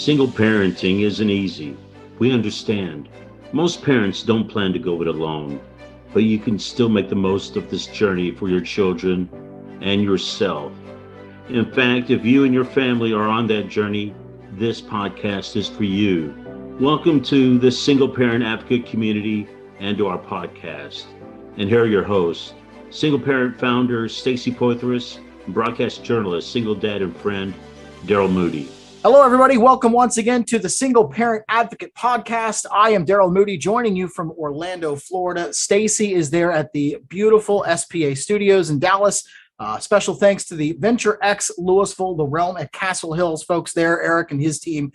Single parenting isn't easy. We understand. Most parents don't plan to go it alone, but you can still make the most of this journey for your children and yourself. In fact, if you and your family are on that journey, this podcast is for you. Welcome to the Single Parent Advocate community and to our podcast. And here are your hosts, single parent founder Stacey Poitras, and broadcast journalist, single dad and friend, Daryl Moody. Hello, everybody. Welcome once again to the Single Parent Advocate podcast. I am Daryl Moody, joining you from Orlando, Florida. Stacey is there at the beautiful SPA Studios in Dallas. Special thanks to the Venture X Louisville, the Realm at Castle Hills folks there. Eric and his team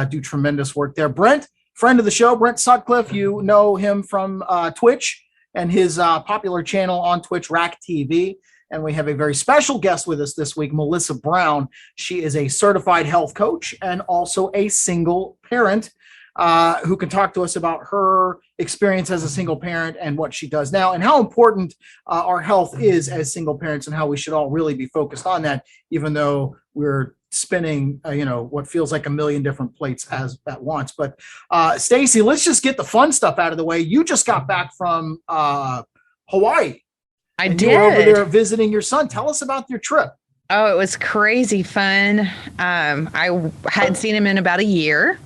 do tremendous work there. Brent, friend of the show, Brent Sutcliffe, you know him from Twitch and his popular channel on Twitch, Rack TV. And we have a very special guest with us this week, Melissa Brown. She is a certified health coach and also a single parent who can talk to us about her experience as a single parent and what she does now and how important our health is as single parents and how we should all really be focused on that, even though we're spinning, what feels like a million different plates at once. But Stacey, let's just get the fun stuff out of the way. You just got back from Hawaii. I did. You were over there visiting your son. Tell us about your trip. Oh, it was crazy fun. I hadn't seen him in about a year.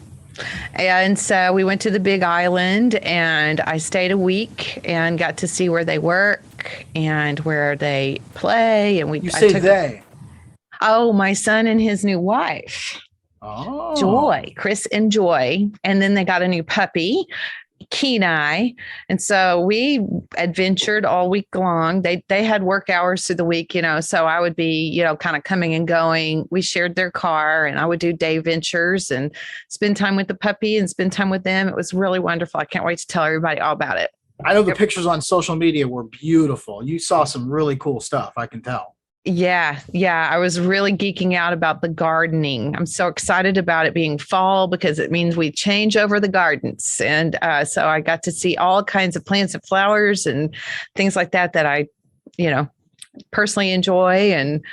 And so we went to the Big Island and I stayed a week and got to see where they work and where they play. And they? Oh, my son and his new wife. Oh. Joy, Chris and Joy. And then they got a new puppy, Kenai. And so we adventured all week long. They had work hours through the week, so I would be, kind of coming and going. We shared their car and I would do day ventures and spend time with the puppy and spend time with them. It was really wonderful. I can't wait to tell everybody all about it. I know the pictures on social media were beautiful. You saw some really cool stuff, I can tell. Yeah. I was really geeking out about the gardening. I'm so excited about it being fall because it means we change over the gardens. And so I got to see all kinds of plants and flowers and things like that I, personally enjoy. And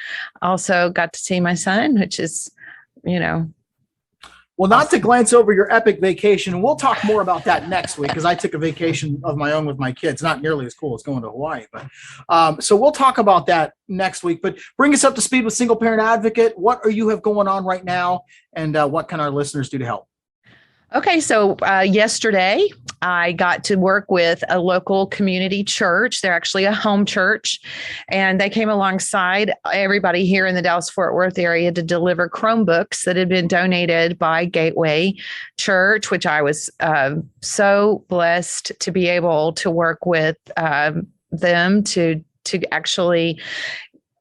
also got to see my son, which is, Well, not to glance over your epic vacation, and we'll talk more about that next week because I took a vacation of my own with my kids. Not nearly as cool as going to Hawaii, but so we'll talk about that next week. But bring us up to speed with Single Parent Advocate. What are you have going on right now, and what can our listeners do to help? Okay, so yesterday I got to work with a local community church. They're actually a home church, and they came alongside everybody here in the Dallas-Fort Worth area to deliver Chromebooks that had been donated by Gateway Church, which I was so blessed to be able to work with them to actually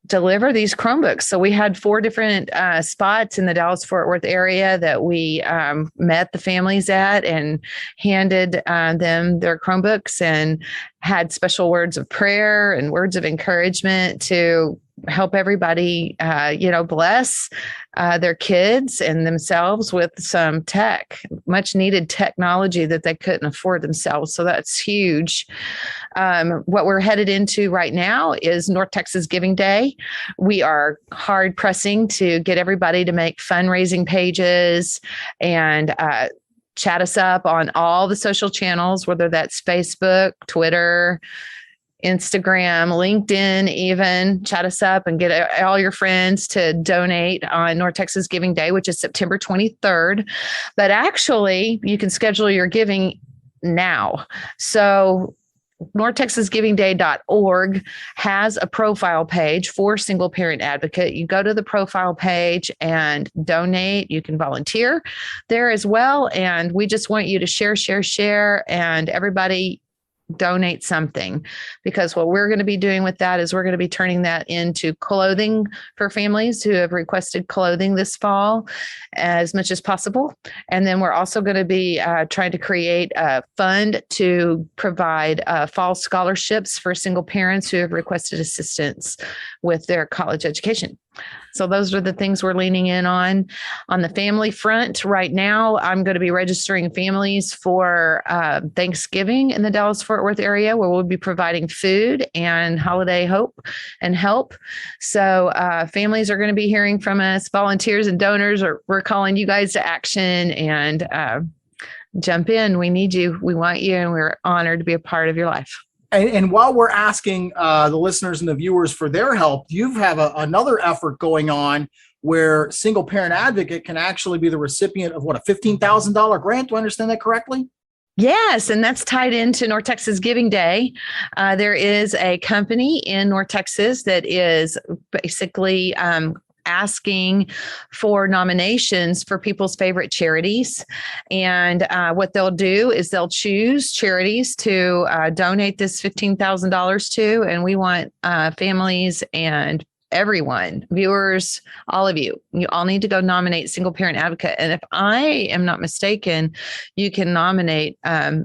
deliver these Chromebooks. So we had 4 different spots in the Dallas-Fort Worth area that we met the families at and handed them their Chromebooks and had special words of prayer and words of encouragement to help everybody, bless their kids and themselves with some much needed technology that they couldn't afford themselves. So that's huge. What we're headed into right now is North Texas Giving Day. We are hard pressing to get everybody to make fundraising pages and chat us up on all the social channels, whether that's Facebook, Twitter, Instagram, LinkedIn, even chat us up and get all your friends to donate on North Texas Giving Day, which is September 23rd. But actually, you can schedule your giving now. So NorthTexasGivingDay.org has a profile page for Single Parent Advocate. You go to the profile page and donate. You can volunteer there as well. And we just want you to share, and everybody donate something, because what we're going to be doing with that is we're going to be turning that into clothing for families who have requested clothing this fall as much as possible. And then we're also going to be trying to create a fund to provide fall scholarships for single parents who have requested assistance with their college education. So those are the things we're leaning in on. On the family front, right now, I'm going to be registering families for Thanksgiving in the Dallas-Fort Worth area, where we'll be providing food and holiday hope and help. So families are going to be hearing from us. Volunteers and donors, we're calling you guys to action and jump in. We need you. We want you. And we're honored to be a part of your life. And while we're asking the listeners and the viewers for their help, you have another effort going on where Single Parent Advocate can actually be the recipient of a $15,000 grant. Do I understand that correctly? Yes, and that's tied into North Texas Giving Day. There is a company in North Texas that is basically asking for nominations for people's favorite charities. And what they'll do is they'll choose charities to donate this $15,000 to. And we want families and everyone, viewers, all of you all need to go nominate Single Parent Advocate. And if I am not mistaken, you can nominate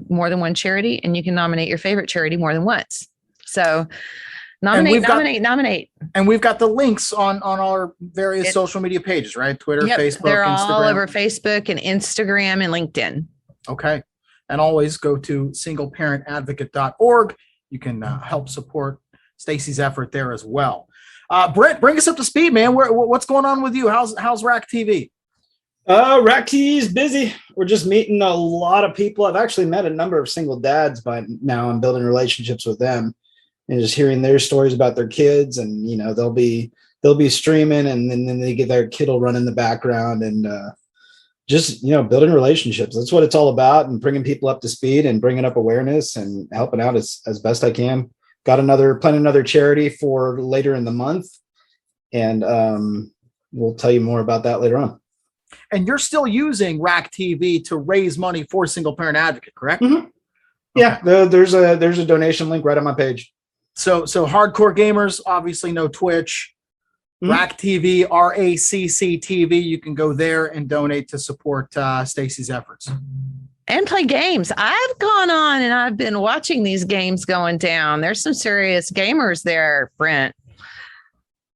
more than one charity, and you can nominate your favorite charity more than once. So nominate. And we've got the links on our various social media pages, right? Twitter, Facebook, they're Instagram. all over Facebook and Instagram and LinkedIn. Okay. And always go to singleparentadvocate.org. You can help support Stacy's effort there as well. Brent, bring us up to speed, man. What's going on with you? How's Rack TV? Rack TV is busy. We're just meeting a lot of people. I've actually met a number of single dads by now. I'm building relationships with them. And just hearing their stories about their kids, and they'll be streaming, and then they get their kid will run in the background, and just building relationships. That's what it's all about, and bringing people up to speed and bringing up awareness and helping out as best I can. Got planning another charity for later in the month, and we'll tell you more about that later on. And you're still using Rack TV to raise money for Single Parent Advocate, correct? Mm-hmm. Yeah, there's a donation link right on my page. So hardcore gamers, obviously no Twitch. Mm-hmm. Rack TV, RACC-TV. You can go there and donate to support Stacy's efforts. And play games. I've gone on and I've been watching these games going down. There's some serious gamers there, Brent.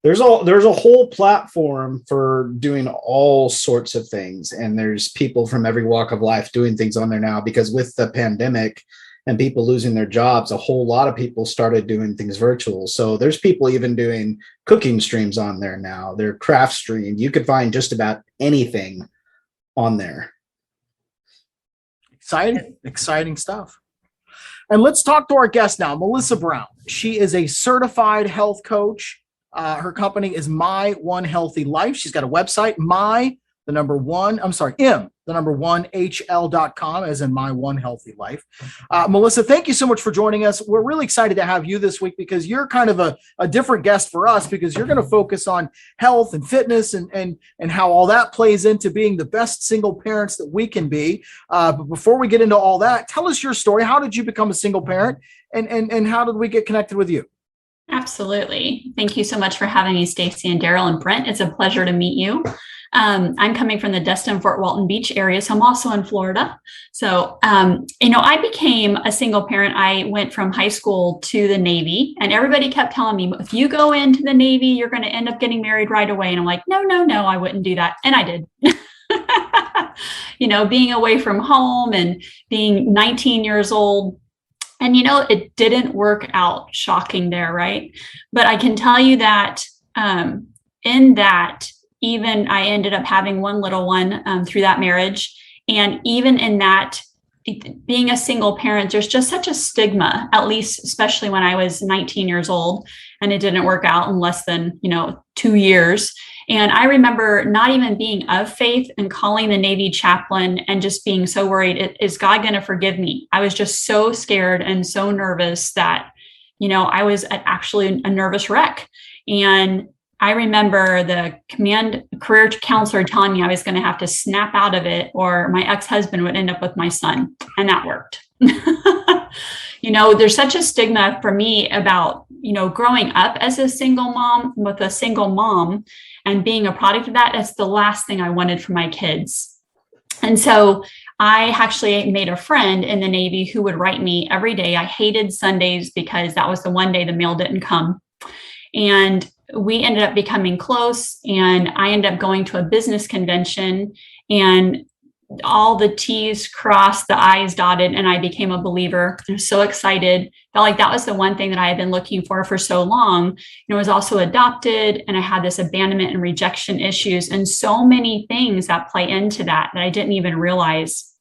There's a whole platform for doing all sorts of things. And there's people from every walk of life doing things on there now, because with the pandemic and people losing their jobs, a whole lot of people started doing things virtual. So there's people even doing cooking streams on there now. They're craft stream. You could find just about anything on there. Exciting stuff. And let's talk to our guest now, Melissa Brown. She is a certified health coach. Her company is My One Healthy Life. She's got a website, hl.com, as in My One Healthy Life. Melissa, thank you so much for joining us. We're really excited to have you this week, because you're kind of a different guest for us, because you're going to focus on health and fitness and how all that plays into being the best single parents that we can be. But before we get into all that, tell us your story. How did you become a single parent, and how did we get connected with you? Absolutely. Thank you so much for having me, Stacy and Daryl and Brent. It's a pleasure to meet you. I'm coming from the Destin-Fort Walton Beach area, so I'm also in Florida. So, I became a single parent. I went from high school to the Navy, and everybody kept telling me, if you go into the Navy, you're going to end up getting married right away. And I'm like, no, I wouldn't do that. And I did. Being away from home and being 19 years old. And, it didn't work out. Shocking there, right? But I can tell you that in that, even I ended up having one little one through that marriage. And even in that, being a single parent, there's just such a stigma, at least, especially when I was 19 years old, and it didn't work out in less than, 2 years. And I remember not even being of faith and calling the Navy chaplain and just being so worried, is God going to forgive me? I was just so scared and so nervous that, I was actually a nervous wreck. And I remember the command career counselor telling me I was going to have to snap out of it, or my ex-husband would end up with my son. And that worked. There's such a stigma for me about, growing up as a single mom with a single mom and being a product of that. That's the last thing I wanted for my kids. And so I actually made a friend in the Navy who would write me every day. I hated Sundays because that was the one day the mail didn't come. And we ended up becoming close, and I ended up going to a business convention, and all the T's crossed, the I's dotted, and I became a believer. I was so excited. Felt like that was the one thing that I had been looking for so long. I was also adopted, and I had this abandonment and rejection issues, and so many things that play into that I didn't even realize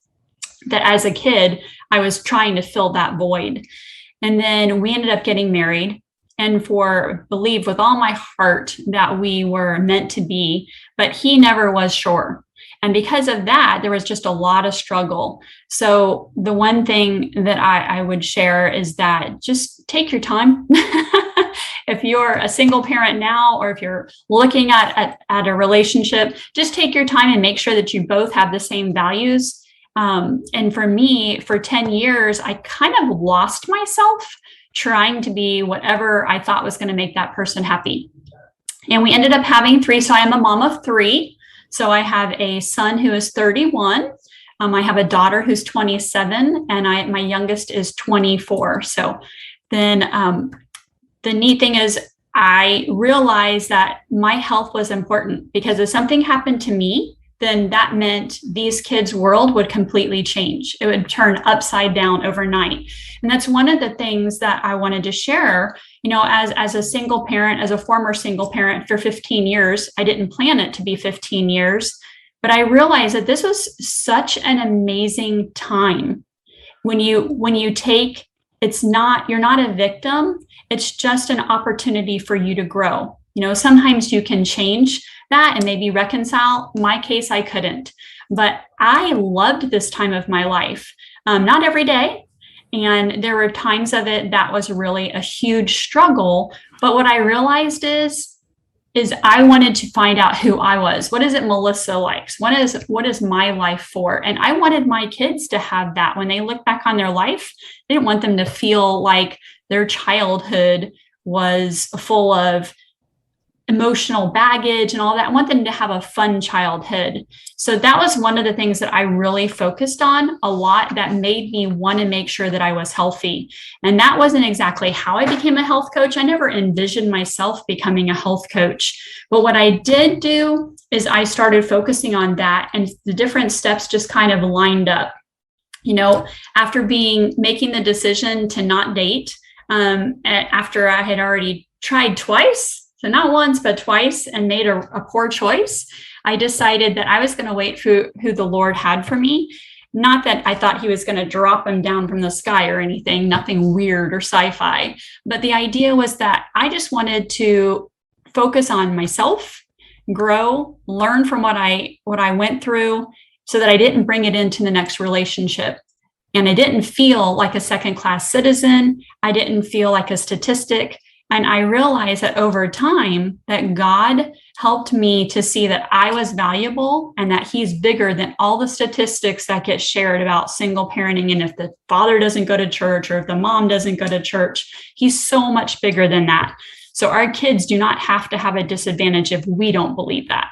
that as a kid, I was trying to fill that void. And then we ended up getting married, and believed with all my heart that we were meant to be, but he never was sure. And because of that, there was just a lot of struggle. So the one thing that I would share is that just take your time. If you're a single parent now, or if you're looking at a relationship, just take your time and make sure that you both have the same values. And for me, for 10 years, I kind of lost myself trying to be whatever I thought was going to make that person happy. And we ended up having 3. So I am a mom of 3. So I have a son who is 31. I have a daughter who's 27, and my youngest is 24. So then the neat thing is I realized that my health was important, because if something happened to me, then that meant these kids' world would completely change. It would turn upside down overnight. And that's one of the things that I wanted to share. As a single parent, as a former single parent for 15 years, I didn't plan it to be 15 years, but I realized that this was such an amazing time. When you take, you're not a victim, it's just an opportunity for you to grow. Sometimes you can change that and maybe reconcile. In my case, I couldn't, but I loved this time of my life. Not every day. And there were times of it that was really a huge struggle. But what I realized is I wanted to find out who I was. What is it Melissa likes? What is my life for? And I wanted my kids to have that. When they look back on their life, I didn't want them to feel like their childhood was full of emotional baggage and all that. I want them to have a fun childhood. So that was one of the things that I really focused on a lot, that made me want to make sure that I was healthy. And that wasn't exactly how I became a health coach. I never envisioned myself becoming a health coach. But what I did do is I started focusing on that, and the different steps just kind of lined up. After making the decision to not date, after I had already tried twice, so not once, but twice, and made a poor choice, I decided that I was going to wait for who the Lord had for me. Not that I thought he was going to drop him down from the sky or anything, nothing weird or sci-fi. But the idea was that I just wanted to focus on myself, grow, learn from what I went through, so that I didn't bring it into the next relationship. And I didn't feel like a second-class citizen. I didn't feel like a statistic. And I realized that over time that God helped me to see that I was valuable, and that he's bigger than all the statistics that get shared about single parenting. And if the father doesn't go to church, or if the mom doesn't go to church, he's so much bigger than that. So our kids do not have to have a disadvantage if we don't believe that.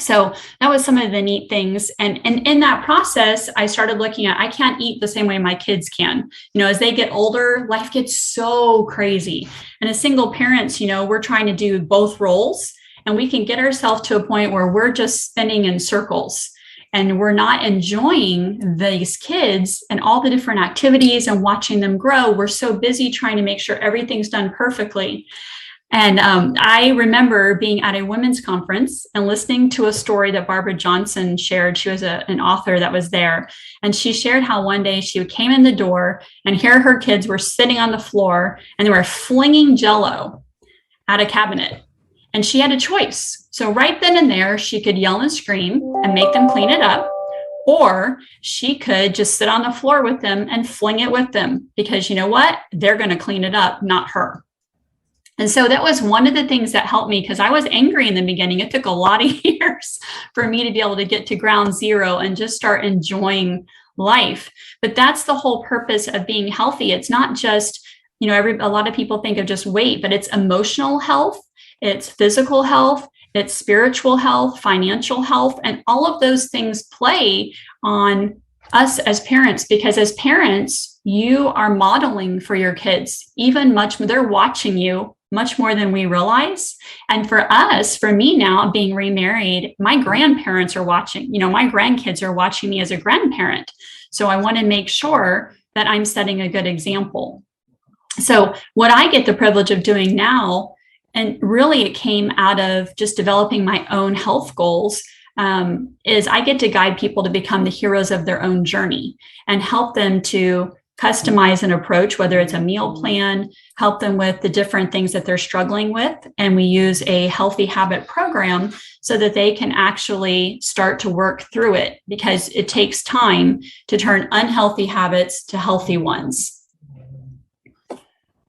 So that was some of the neat things. And in that process, I started looking at, I can't eat the same way my kids can. As they get older, life gets so crazy. And as single parents, we're trying to do both roles, and we can get ourselves to a point where we're just spinning in circles, and we're not enjoying these kids and all the different activities and watching them grow. We're so busy trying to make sure everything's done perfectly. And I remember being at a women's conference and listening to a story that Barbara Johnson shared. She was an author that was there. And she shared how one day she came in the door, and here her kids were sitting on the floor, and they were flinging Jell-O at a cabinet. And she had a choice. So right then and there, she could yell and scream and make them clean it up, or she could just sit on the floor with them and fling it with them, because you know what? They're going to clean it up, not her. And so that was one of the things that helped me, because I was angry in the beginning. It took a lot of years for me to be able to get to ground zero and just start enjoying life. But that's the whole purpose of being healthy. It's not just, a lot of people think of just weight, but it's emotional health, it's physical health, it's spiritual health, financial health, and all of those things play on us as parents, because as parents, you are modeling for your kids, they're watching you much more than we realize. And for us, for me now being remarried, my grandparents are watching, my grandkids are watching me as a grandparent. So I want to make sure that I'm setting a good example. So what I get the privilege of doing now, and really it came out of just developing my own health goals, is I get to guide people to become the heroes of their own journey and help them to customize an approach, whether it's a meal plan, help them with the different things that they're struggling with. And we use a healthy habit program so that they can actually start to work through it, because it takes time to turn unhealthy habits to healthy ones.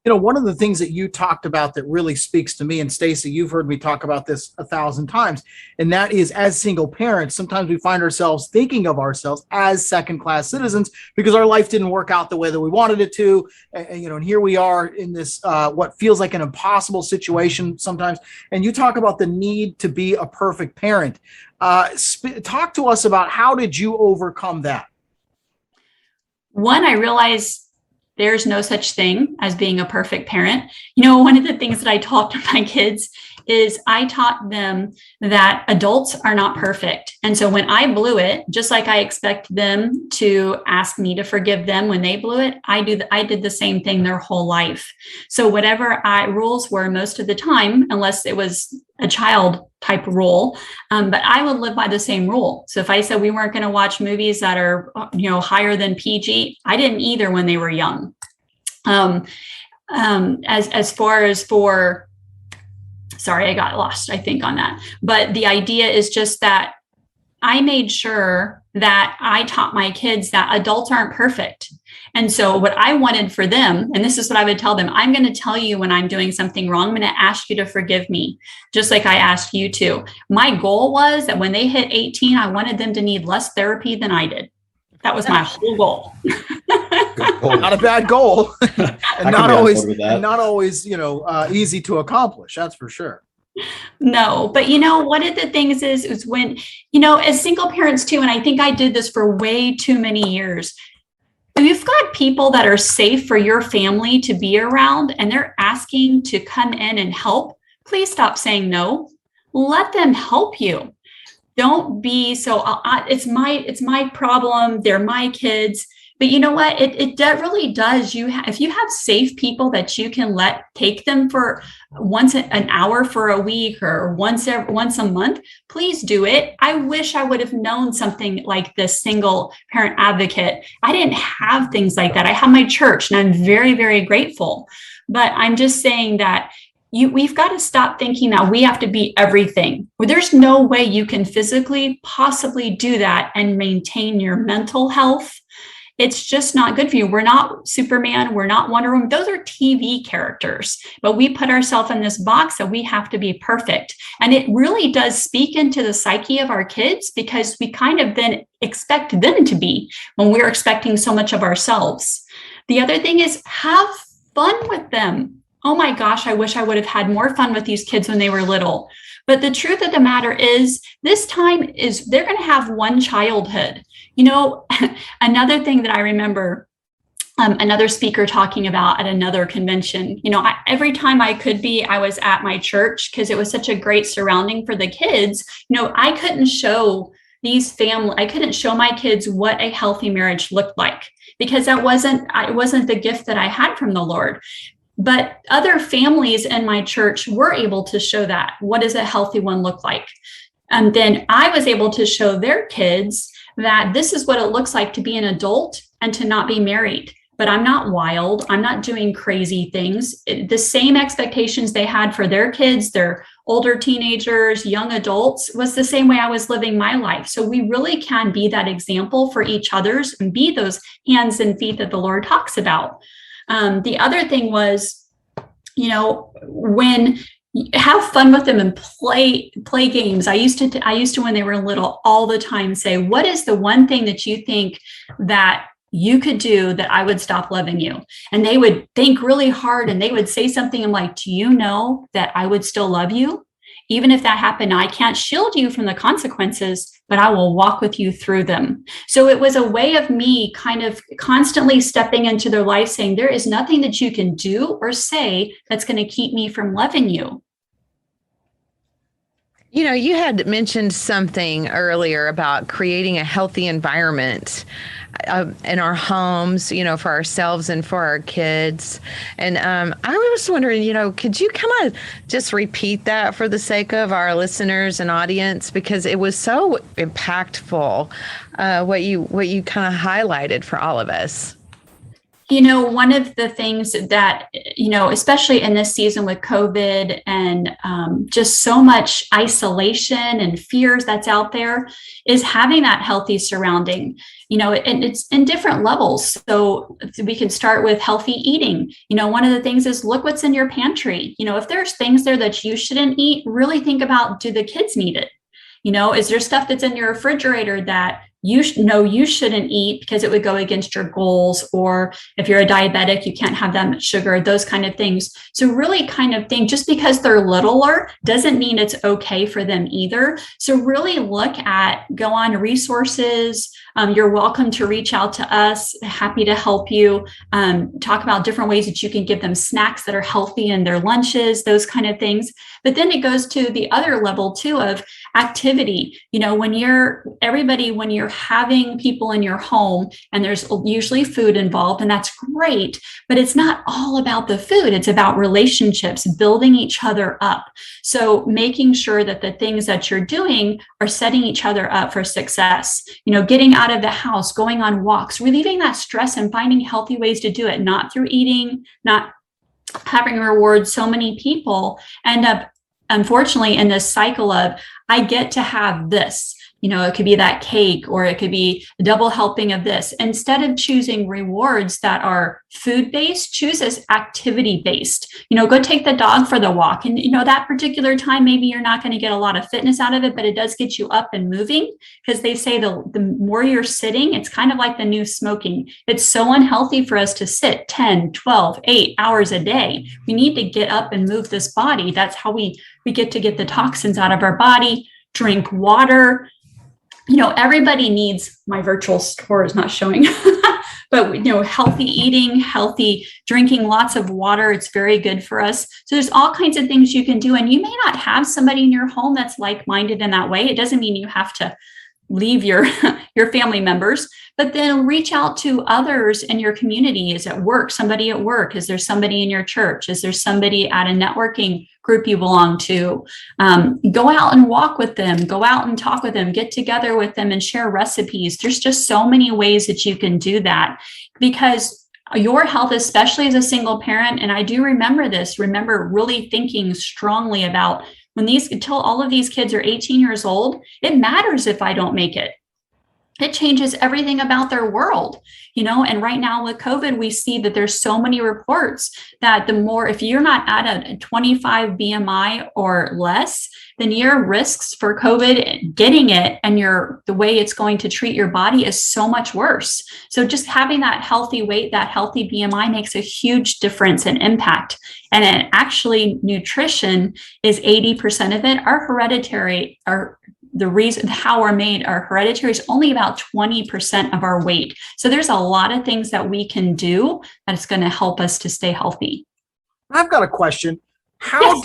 One of the things that you talked about that really speaks to me, and Stacey, you've heard me talk about this 1,000 times, and that is, as single parents, sometimes we find ourselves thinking of ourselves as second-class citizens because our life didn't work out the way that we wanted it to. And here we are in this, what feels like an impossible situation sometimes. And you talk about the need to be a perfect parent. Talk to us about, how did you overcome that? One, I realized there's no such thing as being a perfect parent. One of the things that I taught to my kids is I taught them that adults are not perfect. And so when I blew it, just like I expect them to ask me to forgive them when they blew it, I did the same thing their whole life. So whatever rules were most of the time, unless it was a child type rule, but I would live by the same rule. So if I said we weren't going to watch movies that are, higher than PG, I didn't either when they were young. As far as sorry, I got lost, I think, on that. But the idea is just that I made sure that I taught my kids that adults aren't perfect. And so what I wanted for them, and this is what I would tell them, I'm going to tell you when I'm doing something wrong, I'm going to ask you to forgive me, just like I asked you to. My goal was that when they hit 18, I wanted them to need less therapy than I did. That was my whole goal. Not a bad goal. And not always, easy to accomplish. That's for sure. No, but one of the things is when, as single parents too, and I think I did this for way too many years, you've got people that are safe for your family to be around and they're asking to come in and help. Please stop saying no. Let them help you. Don't be so, it's my problem. They're my kids. But you know what? It really does. If you have safe people that you can take them for once an hour for a week or once a month, please do it. I wish I would have known something like this single parent advocate. I didn't have things like that. I have my church, and I'm very, very grateful. But I'm just saying that we've got to stop thinking that we have to be everything. There's no way you can physically possibly do that and maintain your mental health. It's just not good for you. We're not Superman. We're not Wonder Woman. Those are TV characters, but we put ourselves in this box that we have to be perfect. And it really does speak into the psyche of our kids, because we kind of then expect them to be when we're expecting so much of ourselves. The other thing is, have fun with them. Oh my gosh, I wish I would have had more fun with these kids when they were little. But the truth of the matter is, this time is they're going to have one childhood. Another thing that I remember another speaker talking about at another convention, every time I could be, I was at my church because it was such a great surrounding for the kids. I couldn't show my kids what a healthy marriage looked like, because it wasn't the gift that I had from the Lord. But other families in my church were able to show that. What does a healthy one look like? And then I was able to show their kids that this is what it looks like to be an adult and to not be married. But I'm not wild. I'm not doing crazy things. The same expectations they had for their kids, their older teenagers, young adults, was the same way I was living my life. So we really can be that example for each other's and be those hands and feet that the Lord talks about. The other thing was, when have fun with them and play games. I used to, when they were little, all the time say, what is the one thing that you think that you could do that I would stop loving you? And they would think really hard and they would say something. I'm like, do you know that I would still love you? Even if that happened, I can't shield you from the consequences, but I will walk with you through them. So it was a way of me kind of constantly stepping into their life saying, there is nothing that you can do or say that's going to keep me from loving you. You know, you had mentioned something earlier about creating a healthy environment in our homes, you know, for ourselves and for our kids. And I was wondering, you know, could you kind of just repeat that for the sake of our listeners and audience, because it was so impactful, what you kind of highlighted for all of us. You know, one of the things that, you know, especially in this season with COVID and just so much isolation and fears that's out there, is having that healthy surrounding, you know, and it's in different levels. So we can start with healthy eating. You know, one of the things is look what's in your pantry. You know, if there's things there that you shouldn't eat, really think about, do the kids need it? You know, is there stuff that's in your refrigerator that you know you shouldn't eat because it would go against your goals? Or if you're a diabetic, you can't have that much sugar, those kind of things. So really kind of think, just because they're littler doesn't mean it's okay for them either. So really look at, go on resources. You're welcome to reach out to us. Happy to help you. Talk about different ways that you can give them snacks that are healthy in their lunches, those kind of things. But then it goes to the other level too of activity. You know, when you're having people in your home and there's usually food involved, and that's great, but it's not all about the food. It's about relationships, building each other up. So making sure that the things that you're doing are setting each other up for success. You know, getting out of the house, going on walks, relieving that stress and finding healthy ways to do it, not through eating, not having rewards. So many people end up, unfortunately, in this cycle of, I get to have this. You know, it could be that cake, or it could be a double helping of this. Instead of choosing rewards that are food-based, choose as activity-based. You know, go take the dog for the walk. And, you know, that particular time, maybe you're not going to get a lot of fitness out of it, but it does get you up and moving, because they say the more you're sitting, it's kind of like the new smoking. It's so unhealthy for us to sit 10, 12, 8 hours a day. We need to get up and move this body. That's how we get to get the toxins out of our body. Drink water. You know, everybody needs, my virtual store is not showing, but, you know, healthy eating, healthy drinking, lots of water. It's very good for us. So there's all kinds of things you can do. And you may not have somebody in your home that's like-minded in that way. It doesn't mean you have to leave your family members, but then reach out to others in your community. Is at work, somebody at work? Is there somebody in your church? Is there somebody at a networking group you belong to? Go out and walk with them, go out and talk with them, get together with them and share recipes. There's just so many ways that you can do that, because your health, especially as a single parent, and I do remember really thinking strongly about until all of these kids are 18 years old, it matters if I don't make it. It changes everything about their world, you know. And right now with COVID, we see that there's so many reports that if you're not at a 25 BMI or less, then your risks for COVID, getting it, and the way it's going to treat your body is so much worse. So just having that healthy weight, that healthy BMI makes a huge difference and impact. And actually, nutrition is 80% of it. Our hereditary, the reason how we're made, our hereditary is only about 20% of our weight. So there's a lot of things that we can do that's going to help us to stay healthy. I've got a question. How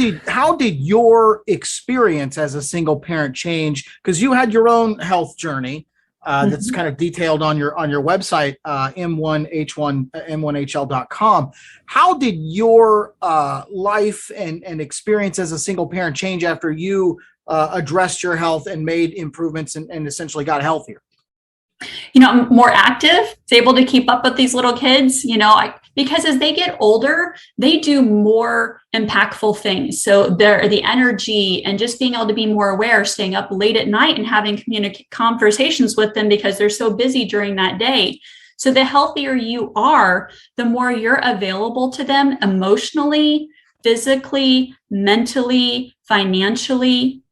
did your experience as a single parent change? Because you had your own health journey that's kind of detailed on your website, m1hl.com. How did your life and experience as a single parent change after you addressed your health and made improvements and essentially got healthier? You know, I'm more active, able to keep up with these little kids, you know, because as they get older, they do more impactful things. So the energy and just being able to be more aware, staying up late at night and having conversations with them because they're so busy during that day. So the healthier you are, the more you're available to them emotionally, physically, mentally, financially.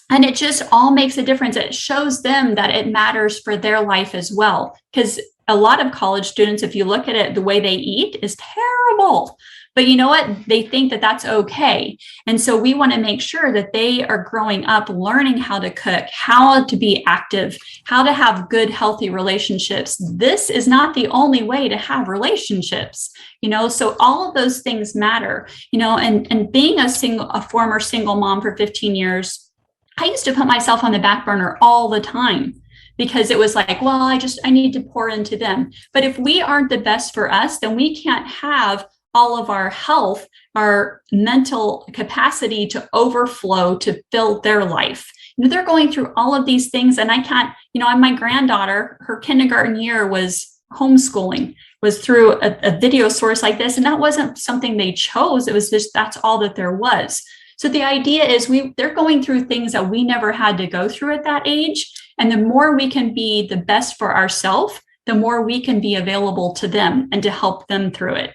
And it just all makes a difference. It shows them that it matters for their life as well. Because a lot of college students, if you look at it, the way they eat is terrible. But you know what? They think that that's okay. And so we want to make sure that they are growing up learning how to cook, how to be active, how to have good, healthy relationships. This is not the only way to have relationships, so all of those things matter, and being a former single mom for 15 years, I used to put myself on the back burner all the time because it was like, well, I need to pour into them. But if we aren't the best for us, then we can't have all of our health, our mental capacity to overflow to fill their life. They're going through all of these things, and I can't, my granddaughter, her kindergarten year was homeschooling, was through a video source like this. And that wasn't something they chose. It was just, that's all that there was. So the idea is they're going through things that we never had to go through at that age. And the more we can be the best for ourselves, the more we can be available to them and to help them through it.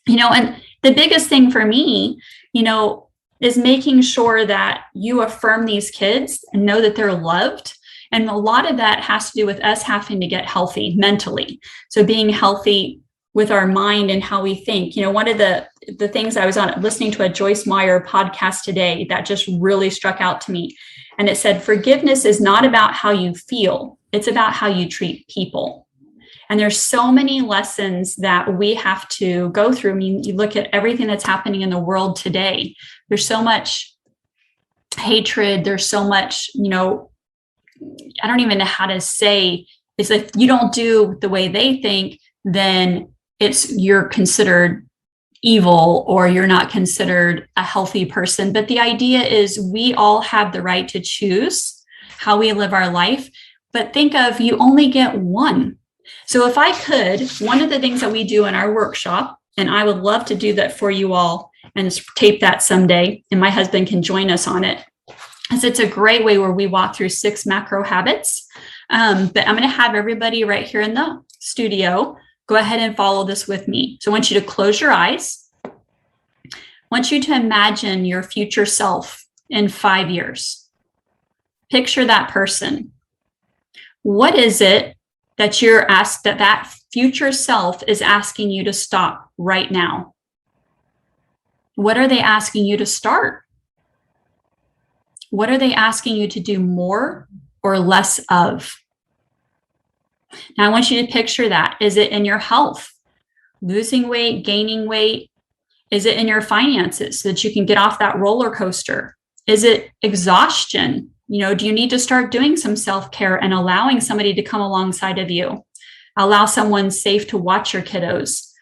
And the biggest thing for me, is making sure that you affirm these kids and know that they're loved. And a lot of that has to do with us having to get healthy mentally. So being healthy with our mind and how we think. One of the things I was listening to a Joyce Meyer podcast today that just really struck out to me. And it said, forgiveness is not about how you feel. It's about how you treat people. And there's so many lessons that we have to go through. I mean, you look at everything that's happening in the world today. There's so much hatred. There's so much, I don't even know how to say, it's if you don't do the way they think, then you're considered evil or you're not considered a healthy person. But the idea is we all have the right to choose how we live our life. But think of, you only get one. So if I could, one of the things that we do in our workshop, and I would love to do that for you all and tape that someday, and my husband can join us on it, is it's a great way where we walk through 6 macro habits. But I'm going to have everybody right here in the studio go ahead and follow this with me. So I want you to close your eyes. I want you to imagine your future self in 5 years. Picture that person. What is it that you're asked that future self is asking you to stop right now? What are they asking you to start? What are they asking you to do more or less of? Now, I want you to picture that. Is it in your health? Losing weight, gaining weight? Is it in your finances so that you can get off that roller coaster? Is it exhaustion? Do you need to start doing some self-care and allowing somebody to come alongside of you? Allow someone safe to watch your kiddos.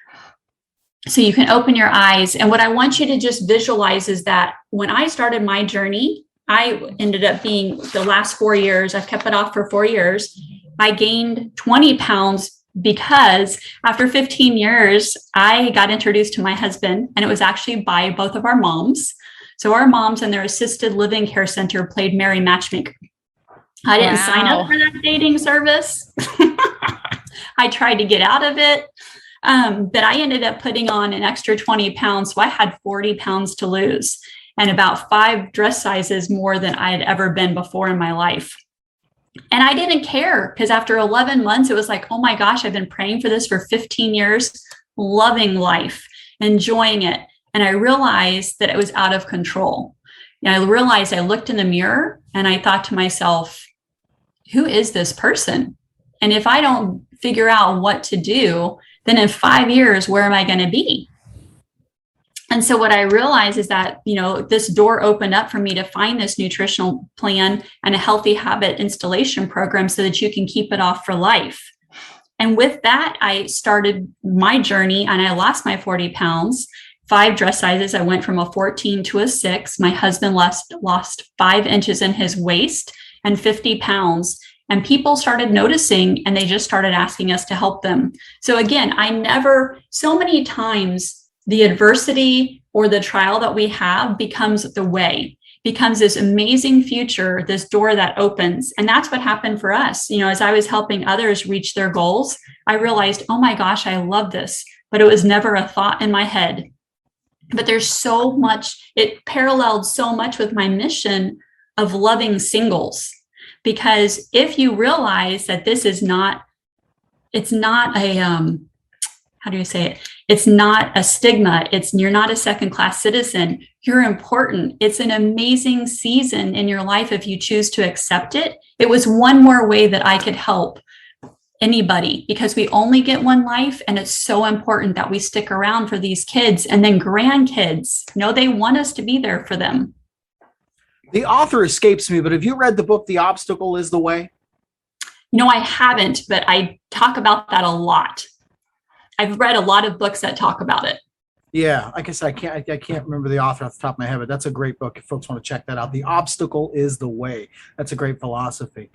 So you can open your eyes. And what I want you to just visualize is that when I started my journey, I ended up being the last 4 years, I've kept it off for 4 years. I gained 20 pounds because after 15 years, I got introduced to my husband, and it was actually by both of our moms. So our moms and their assisted living care center played Merry Matchmaker. I didn't sign up for that dating service. I tried to get out of it. But I ended up putting on an extra 20 pounds. So I had 40 pounds to lose and about 5 dress sizes more than I had ever been before in my life. And I didn't care because after 11 months, it was like, oh my gosh, I've been praying for this for 15 years, loving life, enjoying it. And I realized that it was out of control. And I realized I looked in the mirror and I thought to myself, who is this person? And if I don't figure out what to do, then in 5 years, where am I going to be? And so what I realized is that, this door opened up for me to find this nutritional plan and a healthy habit installation program so that you can keep it off for life. And with that, I started my journey and I lost my 40 pounds, 5 dress sizes. I went from a 14 to a 6. My husband lost 5 inches in his waist and 50 pounds. And people started noticing and they just started asking us to help them. So again, so many times the adversity or the trial that we have becomes the way, becomes this amazing future, this door that opens. And that's what happened for us. As I was helping others reach their goals, I realized, oh my gosh, I love this, but it was never a thought in my head. But there's so much, it paralleled so much with my mission of loving singles. Because if you realize that this is not it's not a, how do you say it? It's not a stigma. You're not a second-class citizen. You're important. It's an amazing season in your life if you choose to accept it. It was one more way that I could help anybody, because we only get one life, and it's so important that we stick around for these kids and then grandkids. They want us to be there for them. The author escapes me, but have you read the book, The Obstacle is the Way? I haven't, but I talk about that a lot. I've read a lot of books that talk about it. Yeah, I guess I can't remember the author off the top of my head, but that's a great book if folks want to check that out. The Obstacle is the Way. That's a great philosophy.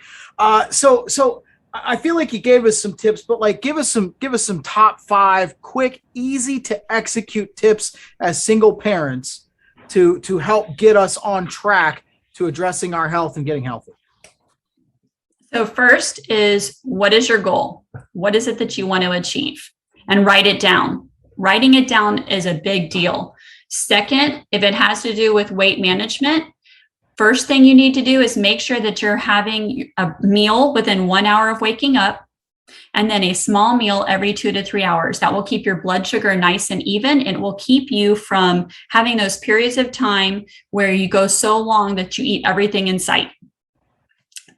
So I feel like you gave us some tips, but like give us some top 5 quick, easy to execute tips as single parents to help get us on track to addressing our health and getting healthy. So first is, what is your goal? What is it that you want to achieve? And write it down. Writing it down is a big deal. Second, if it has to do with weight management, first thing you need to do is make sure that you're having a meal within 1 hour of waking up, and then a small meal every 2 to 3 hours. That will keep your blood sugar nice and even. It will keep you from having those periods of time where you go so long that you eat everything in sight.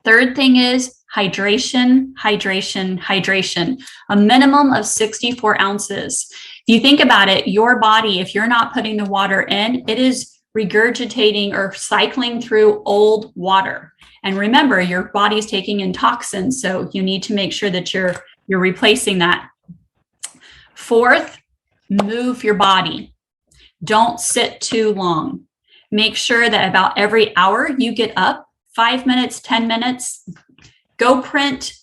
Third thing is hydration, hydration, hydration, a minimum of 64 ounces. If you think about it, your body, if you're not putting the water in, it is regurgitating or cycling through old water. And remember, your body's taking in toxins, so you need to make sure that you're replacing that. Fourth, move your body. Don't sit too long. Make sure that about every hour you get up, 5 minutes, 10 minutes, go print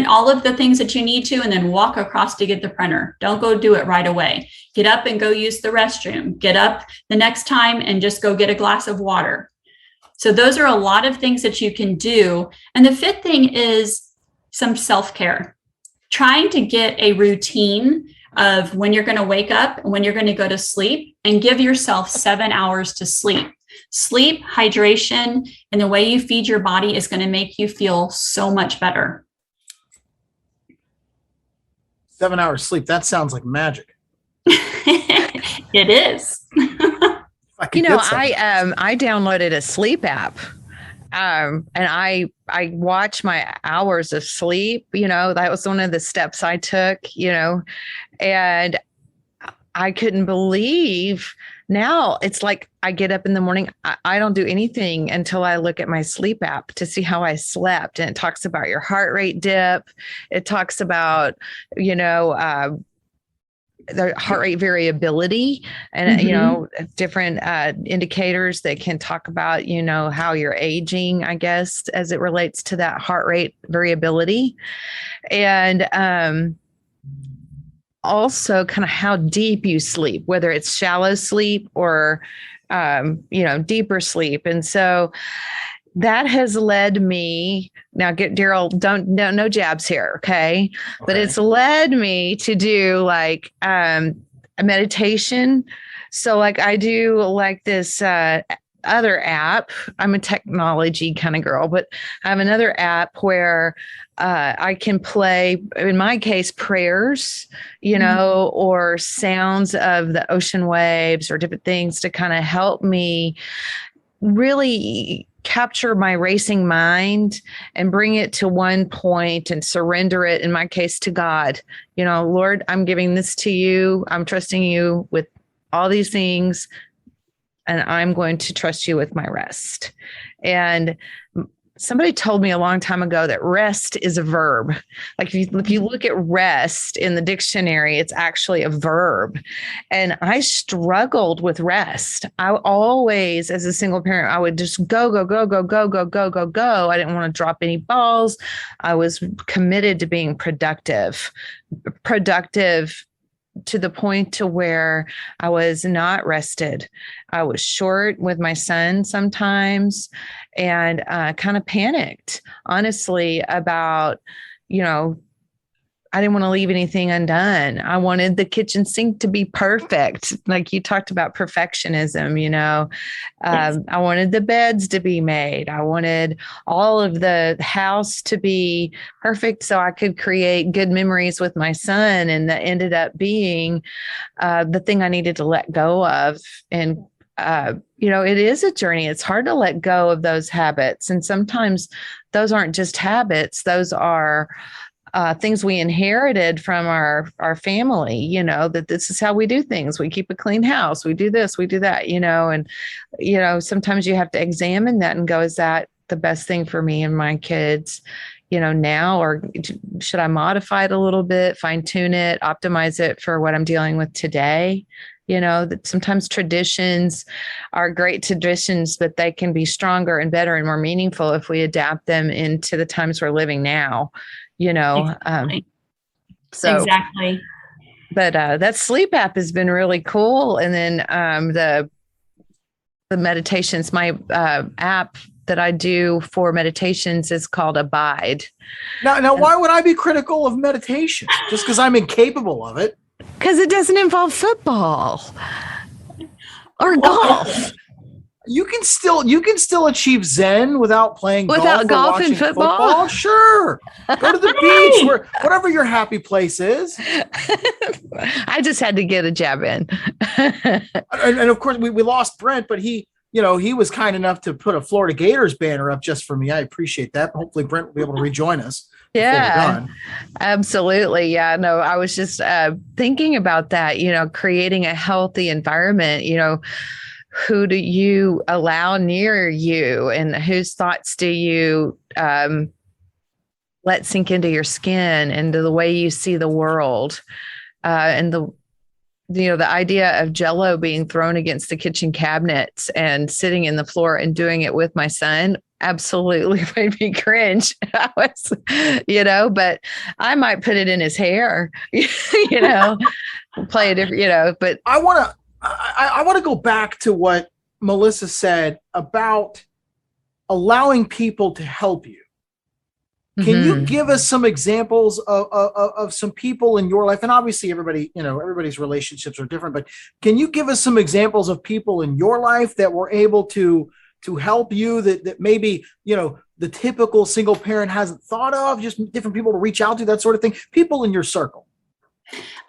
all of the things that you need to, and then walk across to get the printer. Don't go do it right away. Get up and go use the restroom. Get up the next time and just go get a glass of water. So those are a lot of things that you can do. And the fifth thing is some self-care. Trying to get a routine of when you're going to wake up, when you're going to go to sleep, and give yourself 7 hours to sleep. Sleep, hydration, and the way you feed your body is going to make you feel so much better. 7 hours sleep. That sounds like magic. It is. I downloaded a sleep app. And I watch my hours of sleep. That was one of the steps I took, and I couldn't believe. Now it's like I get up in the morning. I don't do anything until I look at my sleep app to see how I slept. And it talks about your heart rate dip. It talks about, the heart rate variability and, different indicators that can talk about, how you're aging, I guess, as it relates to that heart rate variability. And, also kind of how deep you sleep, whether it's shallow sleep or, deeper sleep. And so that has led me now Daryl, no jabs here. Okay. But it's led me to do like, a meditation. So like I do like this, other app. I'm a technology kind of girl, but I have another app where I can play, in my case, prayers, or sounds of the ocean waves or different things to kind of help me really capture my racing mind and bring it to one point and surrender it, in my case, to God. Lord, I'm giving this to you. I'm trusting you with all these things, and I'm going to trust you with my rest. And somebody told me a long time ago that rest is a verb. Like if you look at rest in the dictionary, it's actually a verb. And I struggled with rest. I always, as a single parent, I would just go. I didn't want to drop any balls. I was committed to being productive to the point to where I was not rested. I was short with my son sometimes, and kind of panicked, honestly, about, I I didn't want to leave anything undone. I wanted the kitchen sink to be perfect. Like you talked about perfectionism, Yes. I wanted the beds to be made. I wanted all of the house to be perfect so I could create good memories with my son. And that ended up being the thing I needed to let go of. And, it is a journey. It's hard to let go of those habits. And sometimes those aren't just habits. Those are things we inherited from our family, that this is how we do things. We keep a clean house. We do this, we do that, and, sometimes you have to examine that and go, is that the best thing for me and my kids, now, or should I modify it a little bit, fine tune it, optimize it for what I'm dealing with today? That sometimes traditions are great traditions, but they can be stronger and better and more meaningful if we adapt them into the times we're living now. Exactly. So exactly. But that sleep app has been really cool. And then the meditations, my app that I do for meditations is called Abide. Now, why would I be critical of meditation just because I'm incapable of it? Because it doesn't involve football or golf. You can still achieve Zen without playing Without golf or golf and watching football? Sure. Go to the beach, whatever your happy place is. I just had to get a jab in. and of course, we lost Brent, but he was kind enough to put a Florida Gators banner up just for me. I appreciate that. Hopefully, Brent will be able to rejoin us. Yeah, absolutely. Yeah, no, I was just thinking about that, creating a healthy environment, who do you allow near you and whose thoughts do you let sink into your skin and to the way you see the world, and the idea of Jell-O being thrown against the kitchen cabinets and sitting in the floor and doing it with my son absolutely made me cringe. I was, but I might put it in his hair, play a different, but I want to go back to what Melissa said about allowing people to help you. Can you give us some examples of some people in your life? And obviously everybody's relationships are different, but can you give us some examples of people in your life that were able to help you that maybe, the typical single parent hasn't thought of, just different people to reach out to, that sort of thing, people in your circle?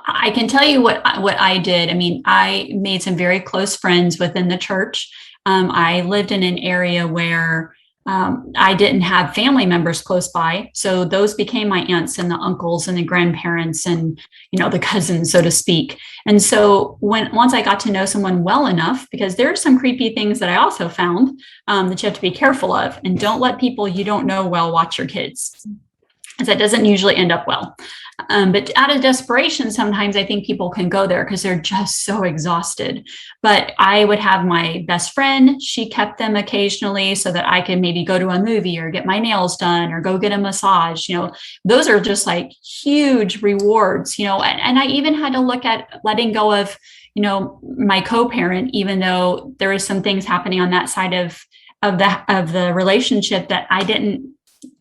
I can tell you what I did. I mean, I made some very close friends within the church. I lived in an area where I didn't have family members close by. So those became my aunts and the uncles and the grandparents and, the cousins, so to speak. And so once I got to know someone well enough, because there are some creepy things that I also found that you have to be careful of, and don't let people you don't know well watch your kids, because that doesn't usually end up well. But out of desperation, sometimes I think people can go there because they're just so exhausted. But I would have my best friend. She kept them occasionally so that I could maybe go to a movie or get my nails done or go get a massage. Those are just like huge rewards, and I even had to look at letting go of, my co-parent, even though there was some things happening on that side of the relationship that I didn't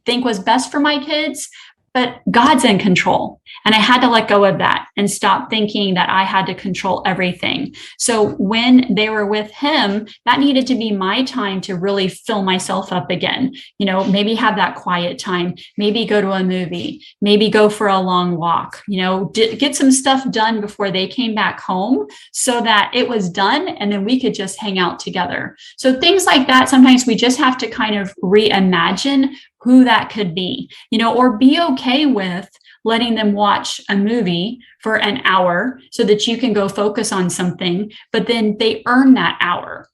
think was best for my kids. But God's in control. And I had to let go of that and stop thinking that I had to control everything. So when they were with him, that needed to be my time to really fill myself up again. Maybe have that quiet time, maybe go to a movie, maybe go for a long walk, get some stuff done before they came back home so that it was done. And then we could just hang out together. So things like that, sometimes we just have to kind of reimagine who that could be, or be okay with letting them watch a movie for an hour so that you can go focus on something, but then they earn that hour.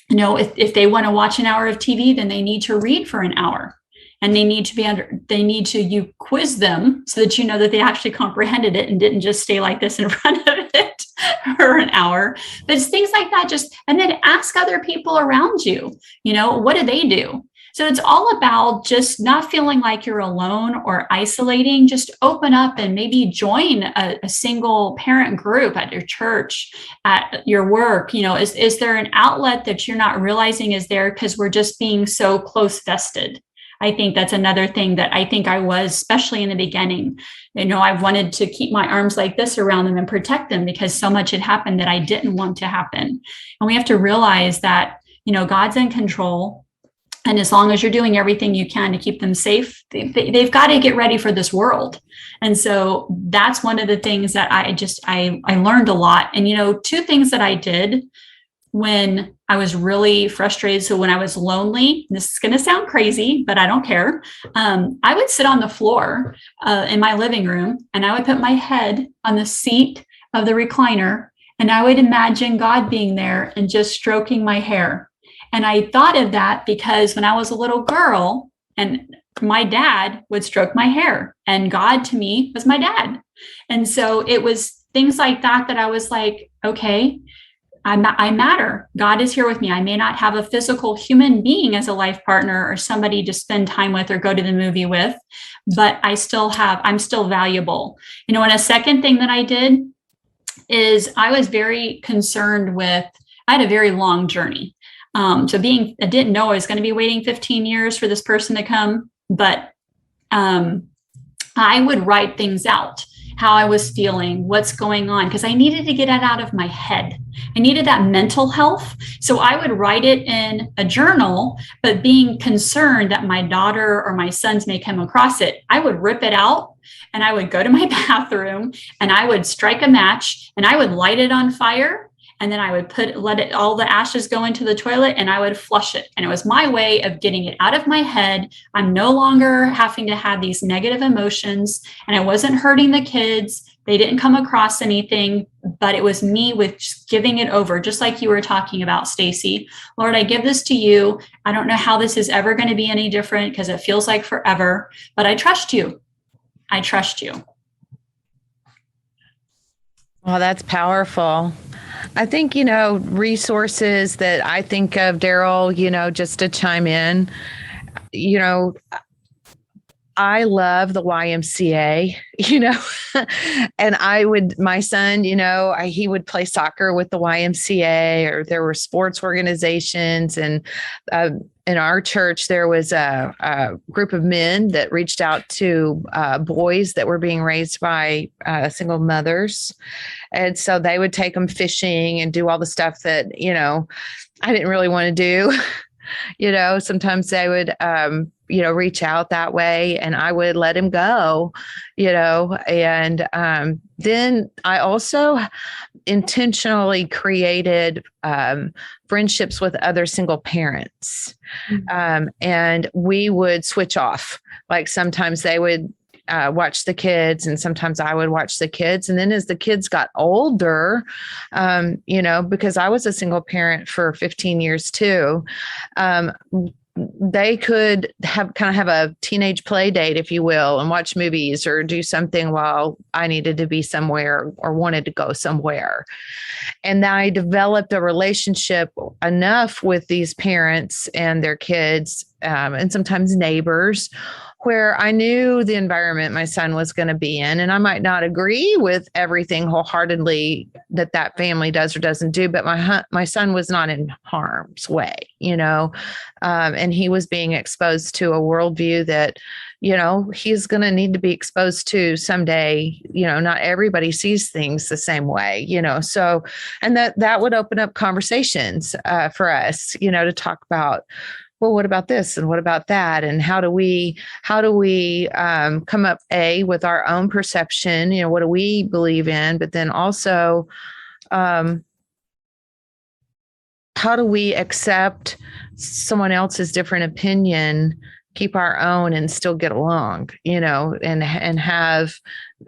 If they want to watch an hour of TV, then they need to read for an hour, and you quiz them so that that they actually comprehended it and didn't just stay like this in front of it for an hour. But it's things like that, and then ask other people around you, what do they do? So it's all about just not feeling like you're alone or isolating. Just open up and maybe join a single parent group at your church, at your work. Is there an outlet that you're not realizing is there because we're just being so close vested? I think that's another thing that I think I was, especially in the beginning. I wanted to keep my arms like this around them and protect them because so much had happened that I didn't want to happen. And we have to realize that, God's in control. And as long as you're doing everything you can to keep them safe, they've got to get ready for this world. And so that's one of the things that I learned a lot. And, two things that I did when I was really frustrated. So when I was lonely, this is going to sound crazy, but I don't care. I would sit on the floor in my living room, and I would put my head on the seat of the recliner, and I would imagine God being there and just stroking my hair. And I thought of that because when I was a little girl, and my dad would stroke my hair, and God to me was my dad. And so it was things like that I was like, okay, I matter. God is here with me. I may not have a physical human being as a life partner or somebody to spend time with or go to the movie with, but I'm still valuable. And a second thing that I did is I was very concerned with, I had a very long journey. I didn't know I was going to be waiting 15 years for this person to come, but I would write things out, how I was feeling, what's going on, because I needed to get it out of my head. I needed that mental health. So I would write it in a journal, but being concerned that my daughter or my sons may come across it, I would rip it out and I would go to my bathroom and I would strike a match and I would light it on fire. And then I would let all the ashes go into the toilet and I would flush it. And it was my way of getting it out of my head. I'm no longer having to have these negative emotions, and I wasn't hurting the kids. They didn't come across anything, but it was me with just giving it over, just like you were talking about, Stacy. Lord, I give this to you. I don't know how this is ever going to be any different because it feels like forever, but I trust you. I trust you. Well, that's powerful. I think, resources that I think of, Daryl, just to chime in, I love the YMCA, and my son, he would play soccer with the YMCA, or there were sports organizations. And in our church, there was a group of men that reached out to boys that were being raised by single mothers. And so they would take them fishing and do all the stuff that, I didn't really want to do. Sometimes they would, reach out that way, and I would let him go, and then I also intentionally created friendships with other single parents. And we would switch off. Like sometimes they would watch the kids, and sometimes I would watch the kids. And then as the kids got older, because I was a single parent for 15 years too, they could have a teenage play date, if you will, and watch movies or do something while I needed to be somewhere or wanted to go somewhere. And I developed a relationship enough with these parents and their kids, and sometimes neighbors, where I knew the environment my son was going to be in. And I might not agree with everything wholeheartedly that family does or doesn't do, but my son was not in harm's way, and he was being exposed to a worldview that, he's going to need to be exposed to someday. Not everybody sees things the same way, so, and that would open up conversations for us, to talk about, well, what about this and what about that? And how do we come up with our own perception? What do we believe in? But then also, how do we accept someone else's different opinion, keep our own, and still get along, and have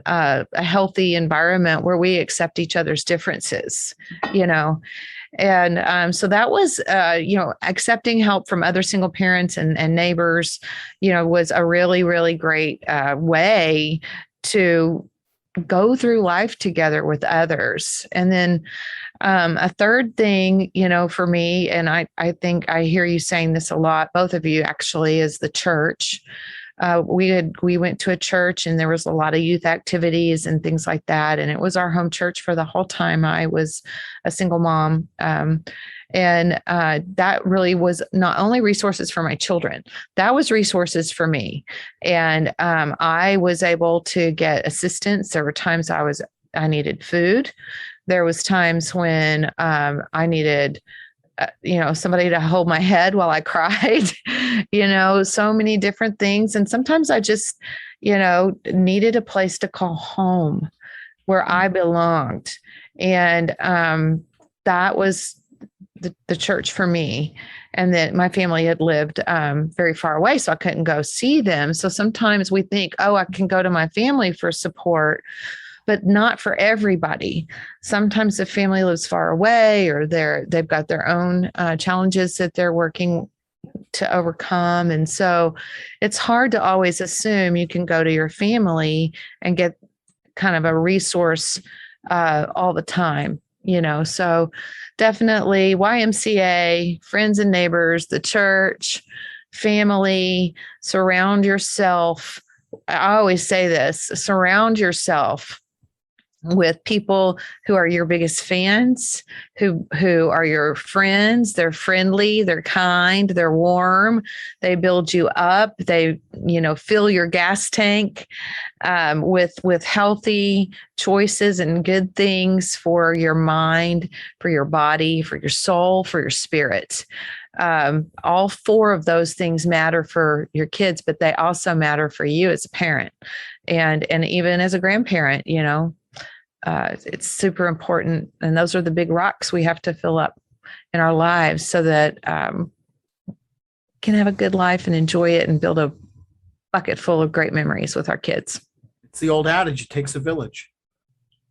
a healthy environment where we accept each other's differences, And so that was, accepting help from other single parents and neighbors, was a really, really great way to go through life together with others. And then a third thing, for me, and I think I hear you saying this a lot, both of you actually, is the church. we went to a church, and there was a lot of youth activities and things like that. And it was our home church for the whole time I was a single mom. And that really was not only resources for my children, that was resources for me. And I was able to get assistance. There were times I needed food. There was times when I needed somebody to hold my head while I cried, so many different things. And sometimes I just, needed a place to call home where I belonged. And that was the church for me. And then my family had lived very far away, so I couldn't go see them. So sometimes we think, oh, I can go to my family for support, but not for everybody. Sometimes the family lives far away, or they've got their own challenges that they're working to overcome. And so it's hard to always assume you can go to your family and get kind of a resource all the time, so definitely YMCA, friends and neighbors, the church, family, surround yourself. I always say this, surround yourself with people who are your biggest fans, who are your friends. They're friendly, they're kind, they're warm, they build you up, they, fill your gas tank with healthy choices and good things for your mind, for your body, for your soul, for your spirit. All four of those things matter for your kids, but they also matter for you as a parent and even as a grandparent, it's super important. And those are the big rocks we have to fill up in our lives so that can have a good life and enjoy it and build a bucket full of great memories with our kids. It's the old adage, it takes a village.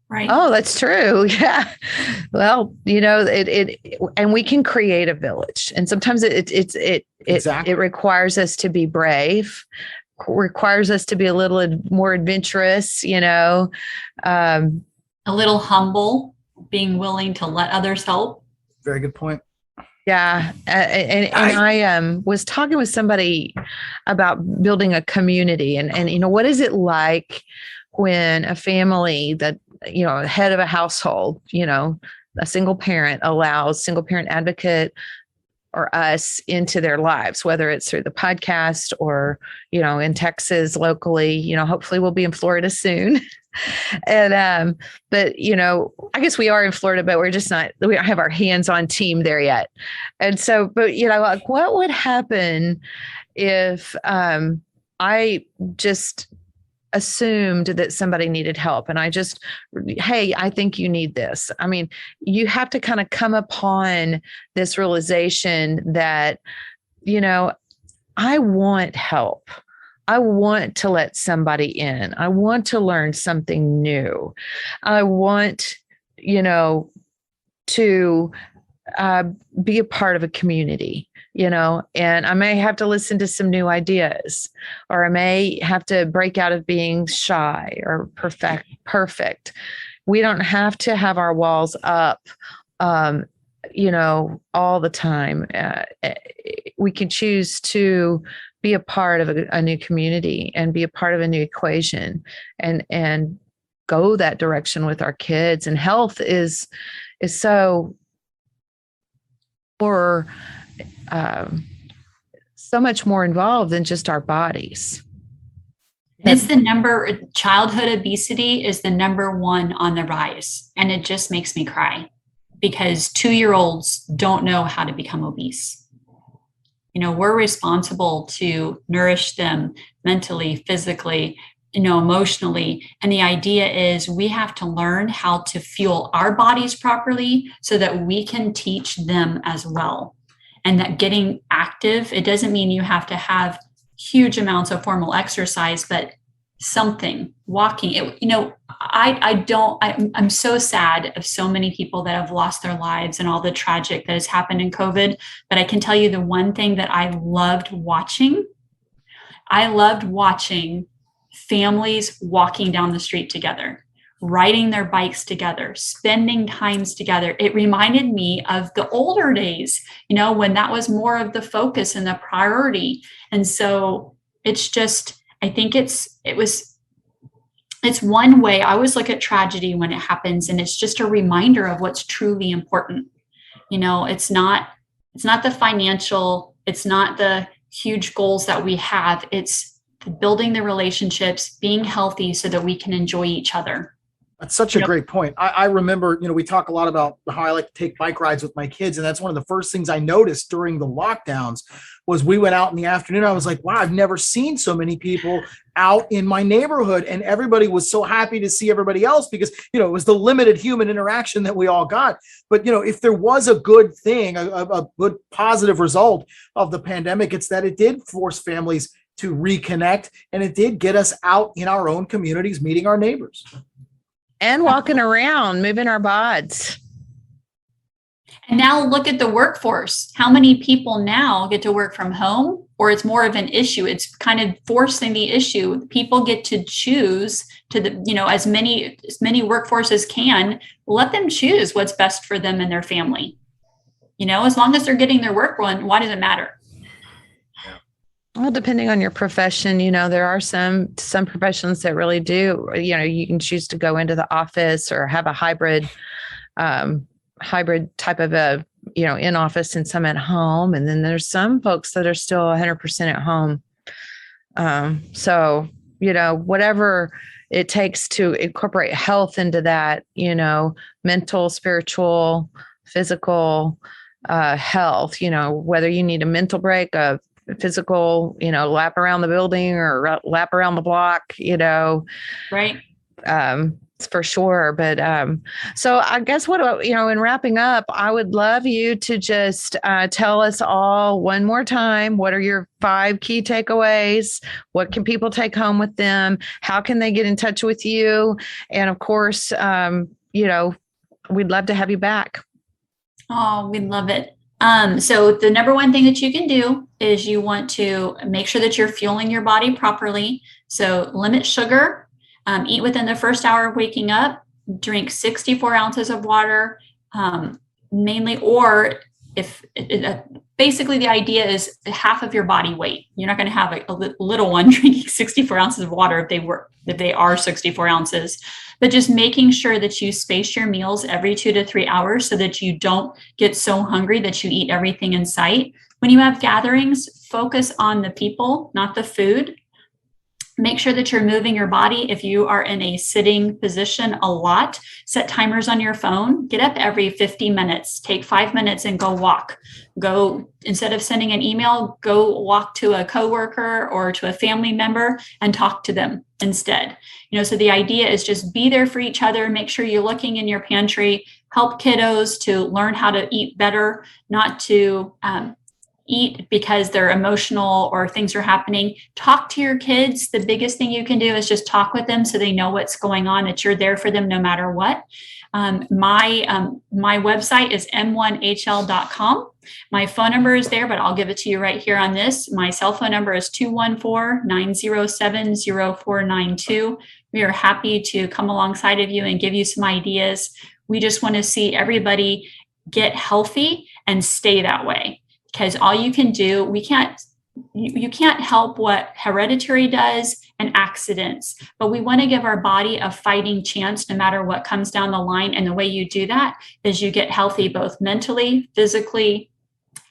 Right. Oh, that's true. Yeah. Well, and we can create a village. And sometimes it requires us to be brave, requires us to be a little more adventurous, a little humble, being willing to let others help. Very good point. Yeah. And I was talking with somebody about building a community and what is it like when a family that, head of a household, a single parent allows single parent advocate or us into their lives, whether it's through the podcast or, in Texas locally, hopefully we'll be in Florida soon. And, but, I guess we are in Florida, but we don't have our hands-on team there yet. And so, but, like what would happen if, I just assumed that somebody needed help and hey, I think you need this. I mean, you have to kind of come upon this realization that, I want help. I want to let somebody in. I want to learn something new. I want, to be a part of a community, and I may have to listen to some new ideas, or I may have to break out of being shy or perfect. We don't have to have our walls up, all the time. We can choose to be a part of a new community and be a part of a new equation and go that direction with our kids. And health is so for so much more involved than just our bodies. It's childhood obesity is the number one on the rise. And it just makes me cry because 2-year-olds don't know how to become obese. We're responsible to nourish them mentally, physically, emotionally. And the idea is we have to learn how to fuel our bodies properly so that we can teach them as well. And that getting active, it doesn't mean you have to have huge amounts of formal exercise, but something, walking, I'm so sad of so many people that have lost their lives and all the tragic that has happened in COVID. But I can tell you the one thing that I loved watching families walking down the street together, riding their bikes together, spending times together. It reminded me of the older days, when that was more of the focus and the priority. And so It's just, I think it's one way. I always look at tragedy when it happens, and it's just a reminder of what's truly important. It's not the financial, it's not the huge goals that we have. It's building the relationships, being healthy so that we can enjoy each other. That's such a great point. I remember, we talk a lot about how I like to take bike rides with my kids. And that's one of the first things I noticed during the lockdowns was we went out in the afternoon. I was like, wow, I've never seen so many people out in my neighborhood. And everybody was so happy to see everybody else because, it was the limited human interaction that we all got. But, if there was a good thing, a good positive result of the pandemic, it's that it did force families to reconnect, and it did get us out in our own communities, meeting our neighbors. And walking around, moving our bods. And now look at the workforce. How many people now get to work from home, or it's more of an issue? It's kind of forcing the issue. People get to choose as many workforces can. Let them choose what's best for them and their family. As long as they're getting their work done, why does it matter? Well, depending on your profession, there are some professions that really do, you can choose to go into the office or have a hybrid type of a, in office and some at home. And then there's some folks that are still 100% at home. So, whatever it takes to incorporate health into that, mental, spiritual, physical, health, whether you need a mental break, a physical, lap around the building or lap around the block, right. For sure. But, so I guess in wrapping up, I would love you to just, tell us all one more time, what are your 5 key takeaways? What can people take home with them? How can they get in touch with you? And of course, we'd love to have you back. Oh, we'd love it. So the number one thing that you can do is you want to make sure that you're fueling your body properly. So limit sugar, eat within the first hour of waking up, drink 64 ounces of water, mainly, or basically the idea is half of your body weight. You're not going to have a little one drinking 64 ounces of water if they are 64 ounces. But just making sure that you space your meals every 2 to 3 hours so that you don't get so hungry that you eat everything in sight. When you have gatherings, focus on the people, not the food. Make sure that you're moving your body. If you are in a sitting position a lot, set timers on your phone. Get up every 50 minutes. Take 5 minutes and go walk. Go, instead of sending an email, go walk to a coworker or to a family member and talk to them instead. So the idea is just be there for each other. Make sure you're looking in your pantry. Help kiddos to learn how to eat better, not to eat because they're emotional or things are happening. Talk to your kids. The biggest thing you can do is just talk with them so they know what's going on, that you're there for them no matter what. My website is m1hl.com. My phone number is there, but I'll give it to you right here on this. My cell phone number is 214-907-0492. We are happy to come alongside of you and give you some ideas. We just want to see everybody get healthy and stay that way. Because all you can do, you can't help what hereditary does and accidents, but we want to give our body a fighting chance no matter what comes down the line. And the way you do that is you get healthy, both mentally, physically,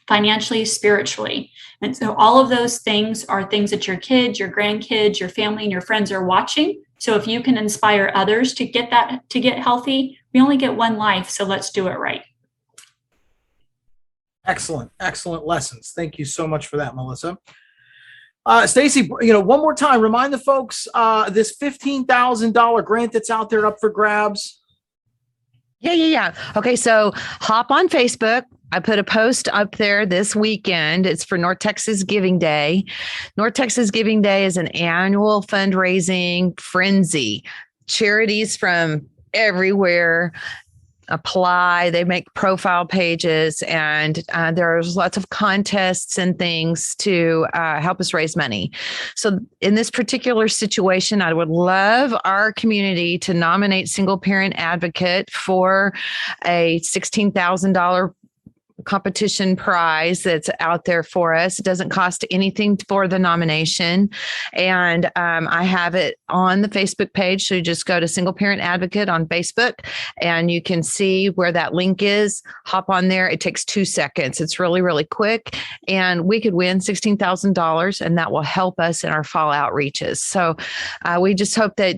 financially, spiritually. And so all of those things are things that your kids, your grandkids, your family, and your friends are watching. So if you can inspire others to get healthy, we only get one life. So let's do it right. Excellent lessons. Thank you so much for that, Melissa. Stacy, one more time, remind the folks this $15,000 grant that's out there up for grabs. Yeah. Okay, so hop on Facebook. I put a post up there this weekend. It's for North Texas Giving Day. North Texas Giving Day is an annual fundraising frenzy. Charities from everywhere apply. They make profile pages, and there's lots of contests and things to help us raise money. So in this particular situation, I would love our community to nominate Single Parent Advocate for a $16,000 competition prize that's out there for us. It doesn't cost anything for the nomination. And I have it on the Facebook page. So you just go to Single Parent Advocate on Facebook and you can see where that link is. Hop on there. It takes 2 seconds. It's really, really quick. And we could win $16,000 and that will help us in our fall outreaches. So we just hope that,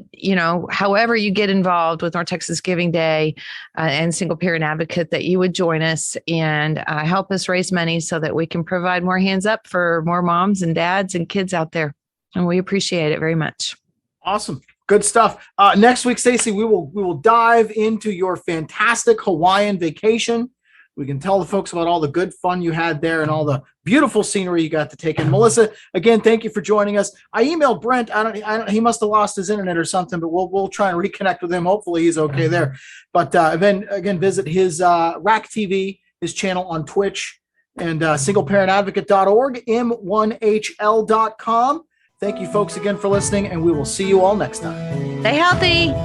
however you get involved with North Texas Giving Day and Single Parent Advocate, that you would join us and help us raise money so that we can provide more hands up for more moms and dads and kids out there. And we appreciate it very much. Awesome. Good stuff. Next week, Stacey, we will dive into your fantastic Hawaiian vacation. We can tell the folks about all the good fun you had there and all the beautiful scenery you got to take in. Melissa, again, thank you for joining us. I emailed Brent. He must have lost his internet or something, but we'll try and reconnect with him. Hopefully he's okay there. But then again, visit his Rack TV, his channel on Twitch, and singleparentadvocate.org, m1hl.com. Thank you folks again for listening, and we will see you all next time. Stay healthy.